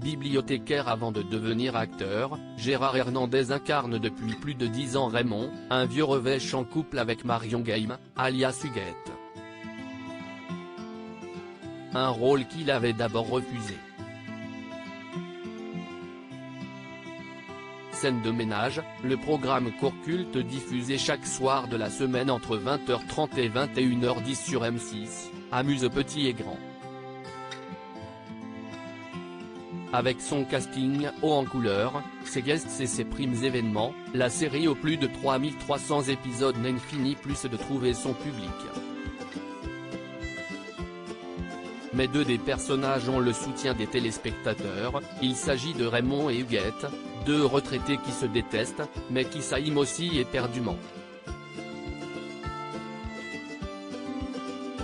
Bibliothécaire avant de devenir acteur, Gérard Hernandez incarne depuis plus de 10 ans Raymond, un vieux revêche en couple avec Marion Game, alias Huguette. Un rôle qu'il avait d'abord refusé. Scène de ménage, le programme court culte diffusé chaque soir de la semaine entre 20h30 et 21h10 sur M6, amuse petits et grands. Avec son casting haut en couleur, ses guests et ses primes événements, la série aux plus de 3300 épisodes n'en finit plus de trouver son public. Mais deux des personnages ont le soutien des téléspectateurs, il s'agit de Raymond et Huguette, deux retraités qui se détestent, mais qui s'aiment aussi éperdument.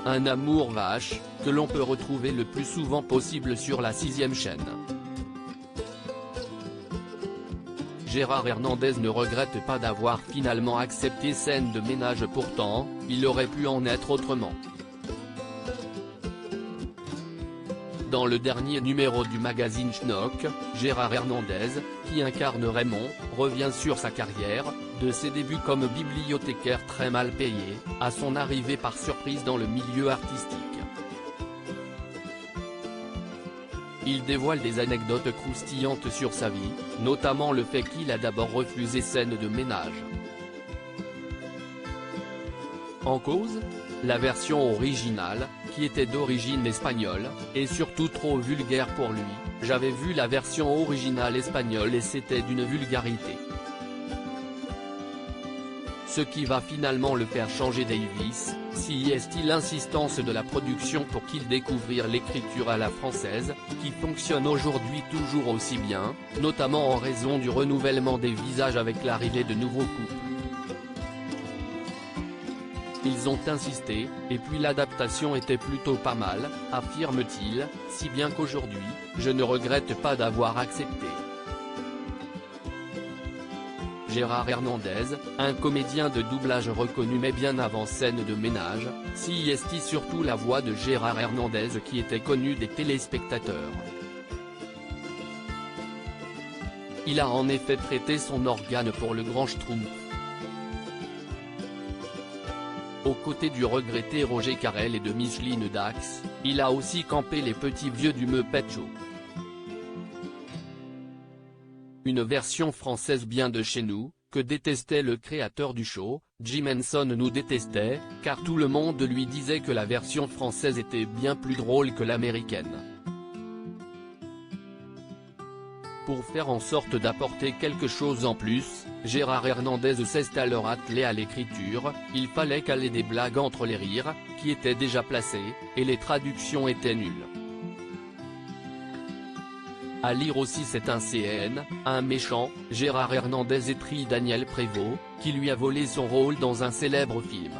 Un amour vache, que l'on peut retrouver le plus souvent possible sur la 6e chaîne. Gérard Hernandez ne regrette pas d'avoir finalement accepté Scène de ménage, pourtant, il aurait pu en être autrement. Dans le dernier numéro du magazine Schnock, Gérard Hernandez, qui incarne Raymond, revient sur sa carrière, de ses débuts comme bibliothécaire très mal payé, à son arrivée par surprise dans le milieu artistique. Il dévoile des anecdotes croustillantes sur sa vie, notamment le fait qu'il a d'abord refusé Scène de ménage. En cause, la version originale, qui était d'origine espagnole, est surtout trop vulgaire pour lui. J'avais vu la version originale espagnole et c'était d'une vulgarité. Ce qui va finalement le faire changer d'avis, si est-il l'insistance de la production pour qu'il découvre l'écriture à la française, qui fonctionne aujourd'hui toujours aussi bien, notamment en raison du renouvellement des visages avec l'arrivée de nouveaux couples. Ils ont insisté, et puis l'adaptation était plutôt pas mal, affirme-t-il, si bien qu'aujourd'hui, je ne regrette pas d'avoir accepté. Gérard Hernandez, un comédien de doublage reconnu mais bien avant Scène de ménage, si est surtout la voix de Gérard Hernandez qui était connue des téléspectateurs. Il a en effet prêté son organe pour le grand Schtroumpf. Aux côtés du regretté Roger Carrel et de Micheline Dax, il a aussi campé les petits vieux du Muppet Show. Une version française bien de chez nous, que détestait le créateur du show, Jim Henson nous détestait, car tout le monde lui disait que la version française était bien plus drôle que l'américaine. Pour faire en sorte d'apporter quelque chose en plus, Gérard Hernandez s'est alors attelé à l'écriture, il fallait caler des blagues entre les rires, qui étaient déjà placés, et les traductions étaient nulles. À lire aussi c'est un CN, un méchant, Gérard Hernandez étrit Daniel Prévost, qui lui a volé son rôle dans un célèbre film.